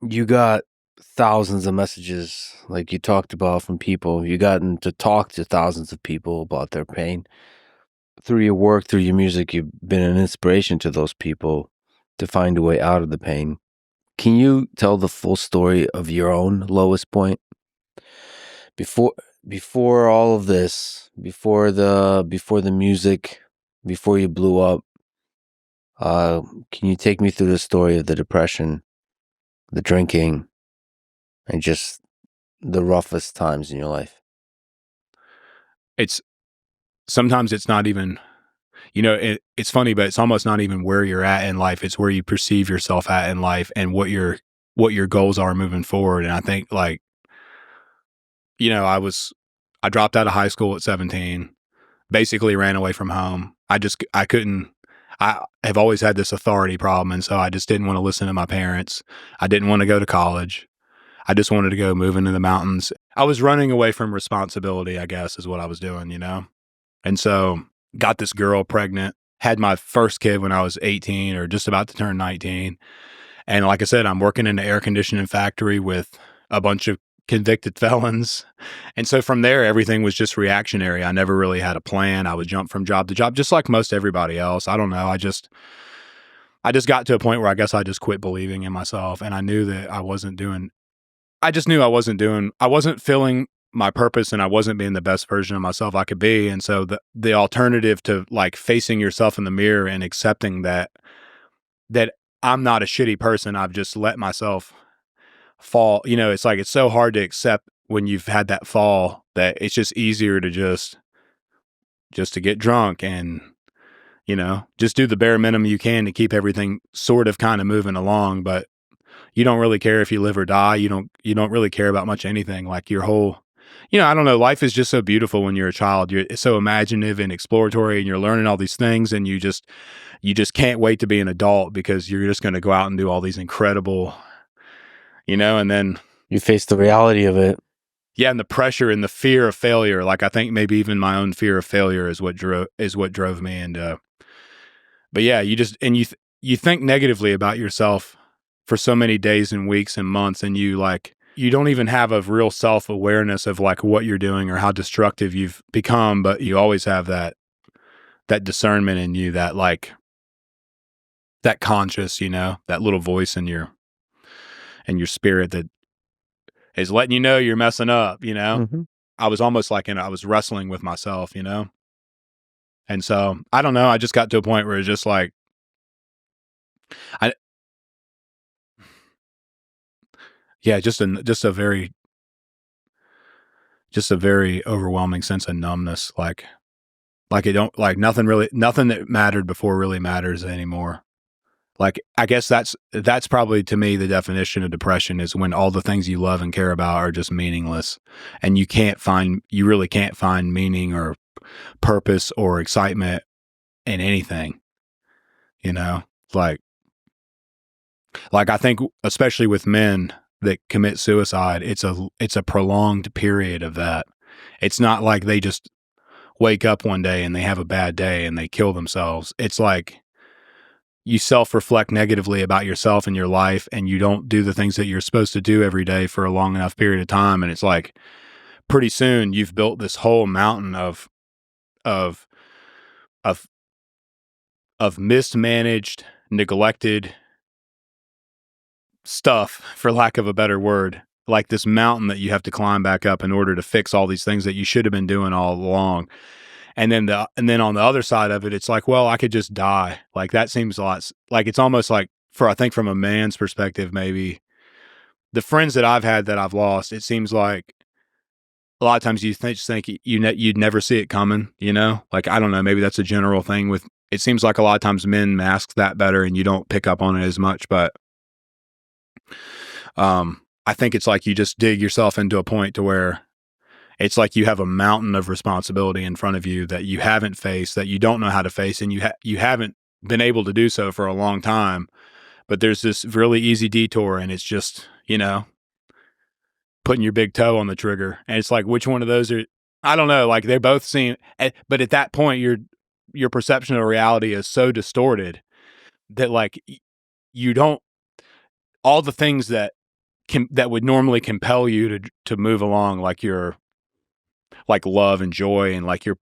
you got thousands of messages, like you talked about, from people. You gotten to talk to thousands of people about their pain. Through your work, through your music, you've been an inspiration to those people to find a way out of the pain. Can you tell the full story of your own lowest point? Before before all of this, before the music, before you blew up, can you take me through the story of the depression, the drinking, and just the roughest times in your life? Sometimes it's not even, it's funny, but it's almost not even where you're at in life. It's where you perceive yourself at in life and what your goals are moving forward. And I think I dropped out of high school at 17, basically ran away from home. I have always had this authority problem. And so I just didn't want to listen to my parents. I didn't want to go to college. I just wanted to go move into the mountains. I was running away from responsibility, I guess, is what I was doing, And so got this girl pregnant, had my first kid when I was 18 or just about to turn 19. And like I said, I'm working in an air conditioning factory with a bunch of convicted felons. And so from there, everything was just reactionary. I never really had a plan. I would jump from job to job, just like most everybody else. I don't know. I just got to a point where I guess I just quit believing in myself. And I knew that I just knew I wasn't filling my purpose, and I wasn't being the best version of myself I could be. And so the alternative to like facing yourself in the mirror and accepting that I'm not a shitty person, I've just let myself fall. It's like, it's so hard to accept when you've had that fall that it's just easier to just to get drunk and, just do the bare minimum you can to keep everything sort of kind of moving along. But you don't really care if you live or die. You don't really care about much anything. Like your whole, I don't know, life is just so beautiful when you're a child. It's so imaginative and exploratory, and you're learning all these things, and you just can't wait to be an adult because you're just going to go out and do all these incredible, and then You face the reality of it. yeah, and the pressure and the fear of failure. Like I think maybe even my own fear of failure is what drove me. And but yeah, you think negatively about yourself for so many days and weeks and months, and you don't even have a real self-awareness of like what you're doing or how destructive you've become, but you always have that discernment in you, that that conscious, that little voice in your spirit that is letting you know you're messing up, Mm-hmm. I was almost like I was wrestling with myself, And so I don't know, I just got to a point where it's just like I yeah, just a very overwhelming sense of numbness, like it don't like nothing that mattered before really matters anymore. Like I guess that's probably to me the definition of depression, is when all the things you love and care about are just meaningless, and you really can't find meaning or purpose or excitement in anything, you know? Like I think especially with men that commit suicide, it's a prolonged period of that. It's not like they just wake up one day and they have a bad day and they kill themselves. It's like you self-reflect negatively about yourself and your life, and you don't do the things that you're supposed to do every day for a long enough period of time. And it's like pretty soon you've built this whole mountain of of mismanaged, neglected stuff, for lack of a better word, like this mountain that you have to climb back up in order to fix all these things that you should have been doing all along. And then on the other side of it, it's like, well, I could just die. Like that seems a lot like, it's almost like, I think from a man's perspective, maybe the friends that I've had that I've lost, it seems like a lot of times you just think you'd never see it coming, Like, I don't know, maybe that's a general thing with, it seems like a lot of times men mask that better and you don't pick up on it as much. But I think it's like you just dig yourself into a point to where it's like you have a mountain of responsibility in front of you that you haven't faced, that you don't know how to face, and you haven't been able to do so for a long time. But there's this really easy detour, and it's just, putting your big toe on the trigger. And it's like, which one of those are, I don't know, like they both seem, but at that point, your perception of reality is so distorted that like you don't, all the things that that would normally compel you to move along, like your like love and joy and like your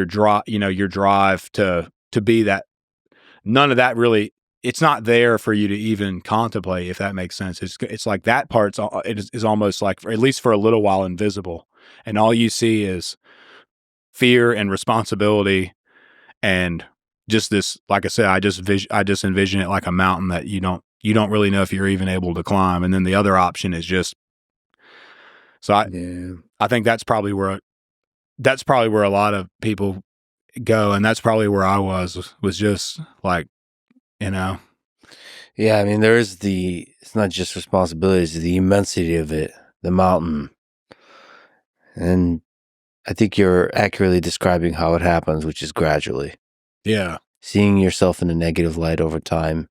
drive, your drive to be that. None of that really, it's not there for you to even contemplate, if that makes sense. It's like that part's is almost like, at least for a little while, invisible, and all you see is fear and responsibility and just this. Like I said, I just envision it like a mountain that you don't really know if you're even able to climb, and then the other option is just. So I think that's probably where a lot of people go, and that's probably where I was just like, Yeah, I mean, it's not just responsibilities, the immensity of it, the mountain. And I think you're accurately describing how it happens, which is gradually. Yeah. Seeing yourself in a negative light over time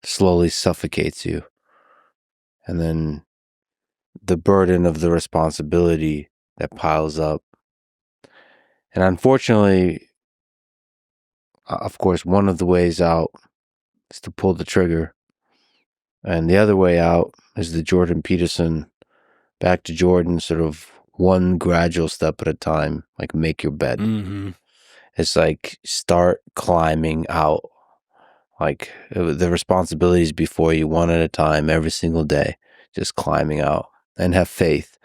slowly suffocates you. And then the burden of the responsibility that piles up. And unfortunately, of course, one of the ways out is to pull the trigger. And the other way out is the Jordan Peterson, back to Jordan, sort of one gradual step at a time, like make your bed. Mm-hmm. It's like start climbing out, like the responsibilities before you, one at a time, every single day, just climbing out, and have faith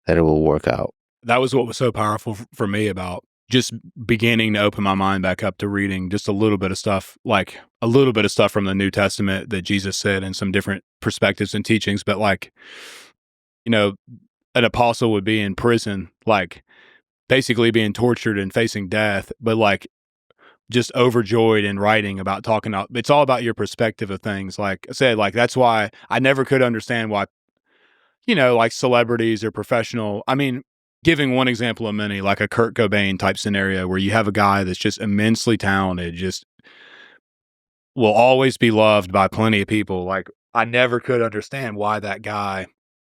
that it will work out. That was what was so powerful for me about just beginning to open my mind back up to reading just a little bit of stuff, like a little bit of stuff from the New Testament that Jesus said and some different perspectives and teachings. But like, an apostle would be in prison, like basically being tortured and facing death, but like just overjoyed in writing about talking about, it's all about your perspective of things. Like I said, like that's why I never could understand why, like celebrities or professional, I mean, giving one example of many, like a Kurt Cobain type scenario where you have a guy that's just immensely talented, just will always be loved by plenty of people. Like I never could understand why that guy.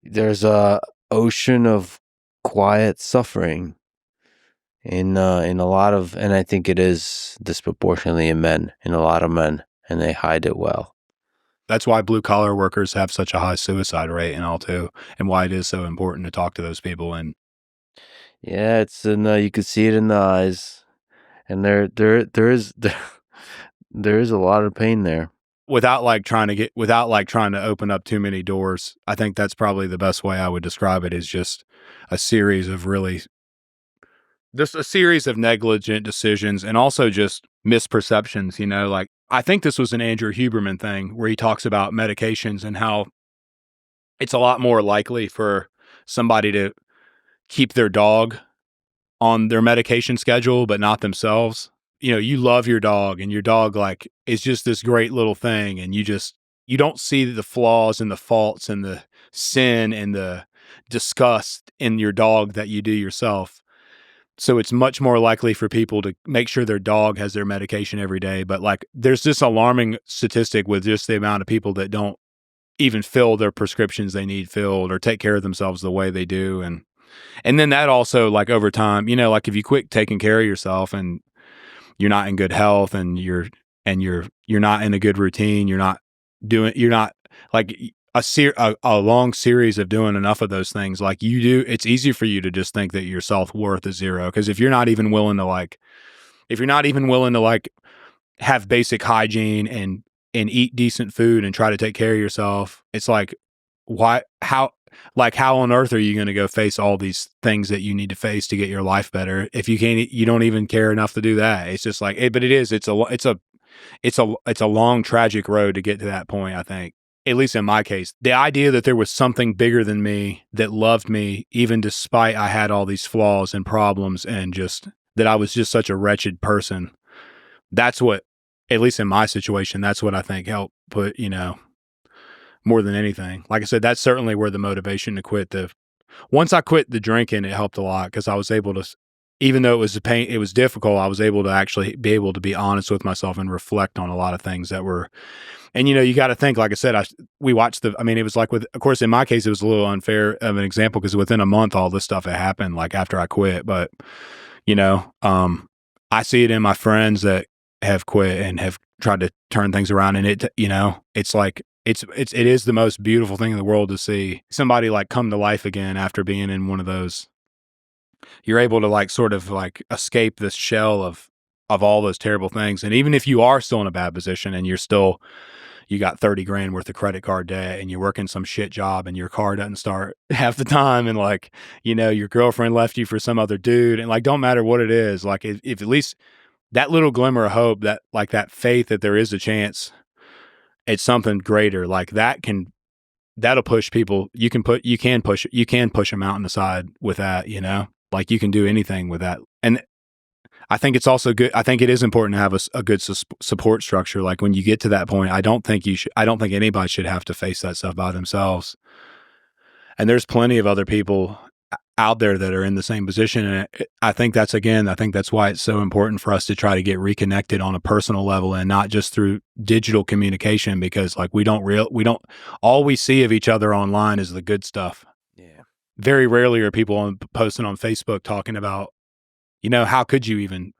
There's a ocean of quiet suffering in a lot of, and I think it is disproportionately in a lot of men, and they hide it well. That's why blue collar workers have such a high suicide rate and all too, and why it is so important to talk to those people. And yeah, it's in you could see it in the eyes, and there is a lot of pain there. Without trying to open up too many doors, I think that's probably the best way I would describe it, is just a series of negligent decisions and also just misperceptions, like I think this was an Andrew Huberman thing where he talks about medications and how it's a lot more likely for somebody to keep their dog on their medication schedule, but not themselves. You love your dog and your dog like is just this great little thing. And you don't see the flaws and the faults and the sin and the disgust in your dog that you do yourself. So it's much more likely for people to make sure their dog has their medication every day. But like, there's this alarming statistic with just the amount of people that don't even fill their prescriptions they need filled or take care of themselves the way they do. And then that also, like over time, like if you quit taking care of yourself and you're not in good health and you're not in a good routine, you're not like a long series of doing enough of those things like you do, it's easy for you to just think that your self-worth is zero. Because if you're not even willing to have basic hygiene and eat decent food and try to take care of yourself, it's like, how on earth are you going to go face all these things that you need to face to get your life better if you don't even care enough to do that? It's just like, it's a long tragic road to get to that point. I think, at least in my case, the idea that there was something bigger than me that loved me, even despite I had all these flaws and problems and just that I was just such a wretched person. That's what, at least in my situation, that's what I think helped put, more than anything. Like I said, that's certainly where the motivation to quit once I quit the drinking, it helped a lot because I was able to, even though it was difficult, I was able to actually be able to be honest with myself and reflect on a lot of things that were, and you got to think, like I said, we watched it was like of course, in my case, it was a little unfair of an example because within a month, all this stuff had happened like after I quit. But, I see it in my friends that have quit and have tried to turn things around. And it's like, it is the most beautiful thing in the world to see somebody like come to life again after being in one of those. You're able to like sort of like escape this shell of all those terrible things. And even if you are still in a bad position and you got 30 grand worth of credit card debt and you're working some shit job and your car doesn't start half the time, and like, your girlfriend left you for some other dude, and like, don't matter what it is, like if at least that little glimmer of hope, that like that faith that there is a chance it's something greater, like that'll push people. You can push a mountain aside with that, like you can do anything with that. And I think it's also good. I think it is important to have a good support structure. Like when you get to that point, I don't think anybody should have to face that stuff by themselves. And there's plenty of other people out there that are in the same position. And I think that's why it's so important for us to try to get reconnected on a personal level and not just through digital communication, because like all we see of each other online is the good stuff. Yeah. Very rarely are people posting on Facebook talking about, how could you even,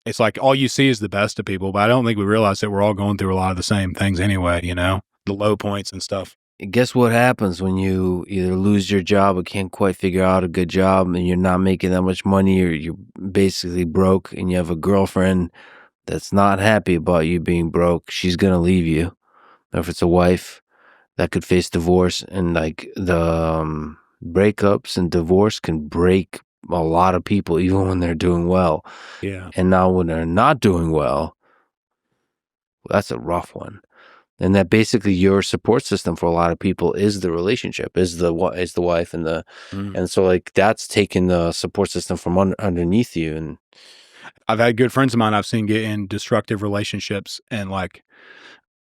it's like all you see is the best of people, but I don't think we realize that we're all going through a lot of the same things anyway, the low points and stuff. Guess what happens when you either lose your job or can't quite figure out a good job and you're not making that much money, or you're basically broke and you have a girlfriend that's not happy about you being broke? She's going to leave you. Or if it's a wife that could face divorce, and like the breakups and divorce can break a lot of people even when they're doing well. Yeah. And now when they're not doing well, that's a rough one. And that basically your support system for a lot of people is the relationship, is the wife and so like that's taking the support system from underneath you. And I've had good friends of mine I've seen get in destructive relationships, and like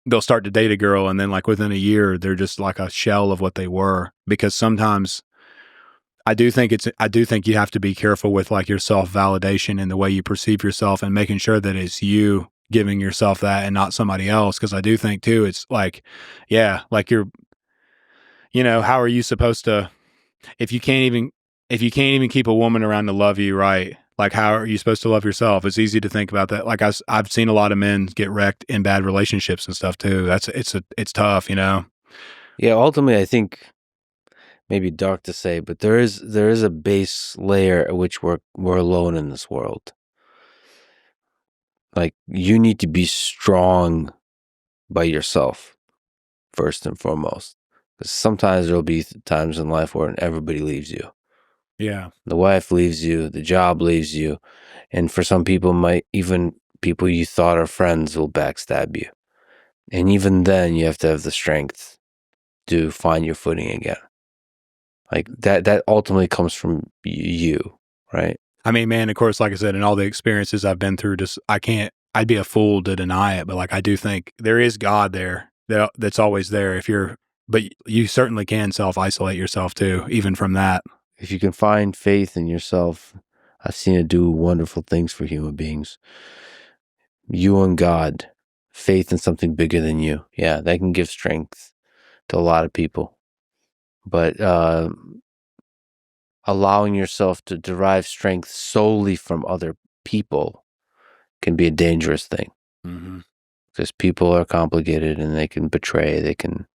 they'll start to date a girl, and then like within a year they're just like a shell of what they were. Because sometimes I do think you have to be careful with like your self-validation and the way you perceive yourself, and making sure that it's you giving yourself that and not somebody else. Because I do think too, it's like, yeah, like how are you supposed to, if you can't even keep a woman around to love you right, like how are you supposed to love yourself? It's easy to think about that. Like I've seen a lot of men get wrecked in bad relationships and stuff too. It's tough, Yeah, ultimately I think, maybe dark to say, but there is a base layer at which we're alone in this world. Like you need to be strong by yourself first and foremost, because sometimes there'll be times in life where everybody leaves you. Yeah. The wife leaves you, the job leaves you, and for some people, even people you thought are friends will backstab you. And even then, you have to have the strength to find your footing again. Like that ultimately comes from you, right? I mean, man, of course, like I said, in all the experiences I've been through, I'd be a fool to deny it, but like I do think there is God there that's always there but you certainly can self-isolate yourself too, even from that. If you can find faith in yourself, I've seen it do wonderful things for human beings. You and God, faith in something bigger than you. Yeah, that can give strength to a lot of people. But allowing yourself to derive strength solely from other people can be a dangerous thing. Mm-hmm. Because people are complicated and they can betray. They can,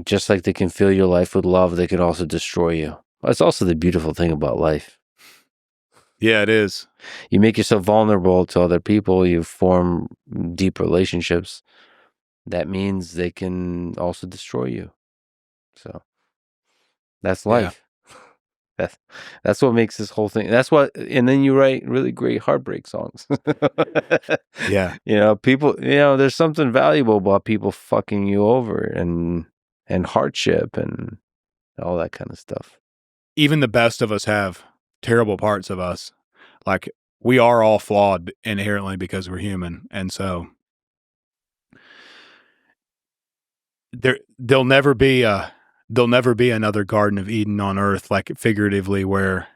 just like they can fill your life with love, they can also destroy you. That's also the beautiful thing about life. Yeah, it is. You make yourself vulnerable to other people. You form deep relationships. That means they can also destroy you. So that's life. Yeah. That's what makes this whole thing. And then you write really great heartbreak songs. Yeah. People, there's something valuable about people fucking you over and hardship and all that kind of stuff. Even the best of us have terrible parts of us. Like we are all flawed inherently because we're human. And so there'll never be another Garden of Eden on earth, like figuratively, where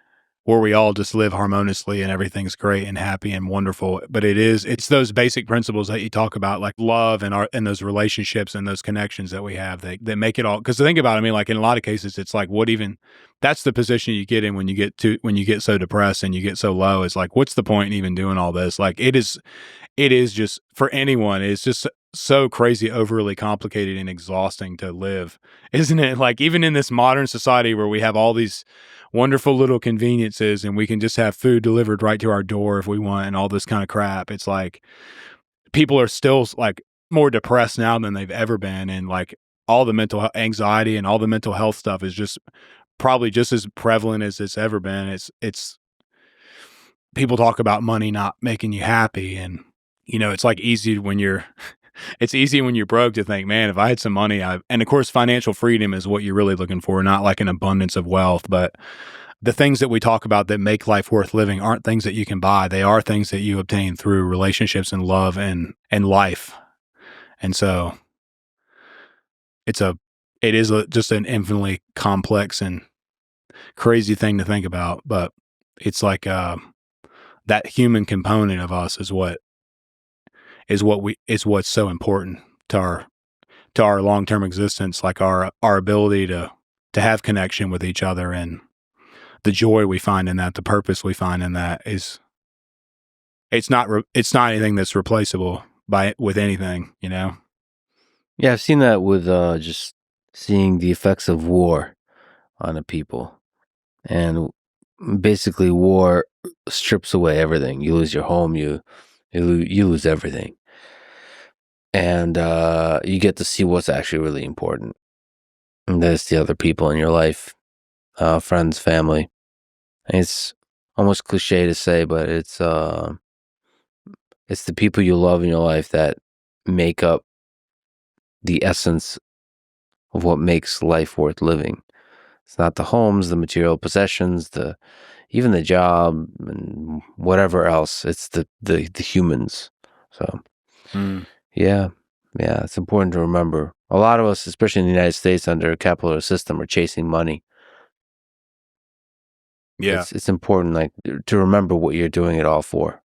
we all just live harmoniously and everything's great and happy and wonderful. But it's those basic principles that you talk about, like love and those relationships and those connections that we have that make it all. Because think about it, I mean, like in a lot of cases, it's like that's the position you get in when you get so depressed and you get so low. It's like, what's the point in even doing all this? Like it is just for anyone. It's just so crazy, overly complicated and exhausting to live, isn't it? Like, even in this modern society where we have all these wonderful little conveniences and we can just have food delivered right to our door if we want and all this kind of crap, it's like people are still like more depressed now than they've ever been. And like all the anxiety and all the mental health stuff is just probably just as prevalent as it's ever been. It's people talk about money not making you happy. And, it's like easy when you're, it's easy when you're broke to think, man, if I had some money, and of course, financial freedom is what you're really looking for, not like an abundance of wealth, but the things that we talk about that make life worth living aren't things that you can buy. They are things that you obtain through relationships and love and life. And so it is just an infinitely complex and crazy thing to think about, but it's like, that human component of us is what's so important to our long-term existence, like our ability to have connection with each other, and the joy we find in that, the purpose we find in that it's not anything that's replaceable with anything, Yeah, I've seen that with just seeing the effects of war on the people. And basically war strips away everything. You lose your home, you lose everything. And you get to see what's actually really important. And that's the other people in your life, friends, family. And it's almost cliche to say, but it's the people you love in your life that make up the essence of what makes life worth living. It's not the homes, the material possessions, even the job and whatever else. It's the humans. So yeah, it's important to remember. A lot of us, especially in the United States under a capitalist system, are chasing money. Yeah. It's important, like, to remember what you're doing it all for.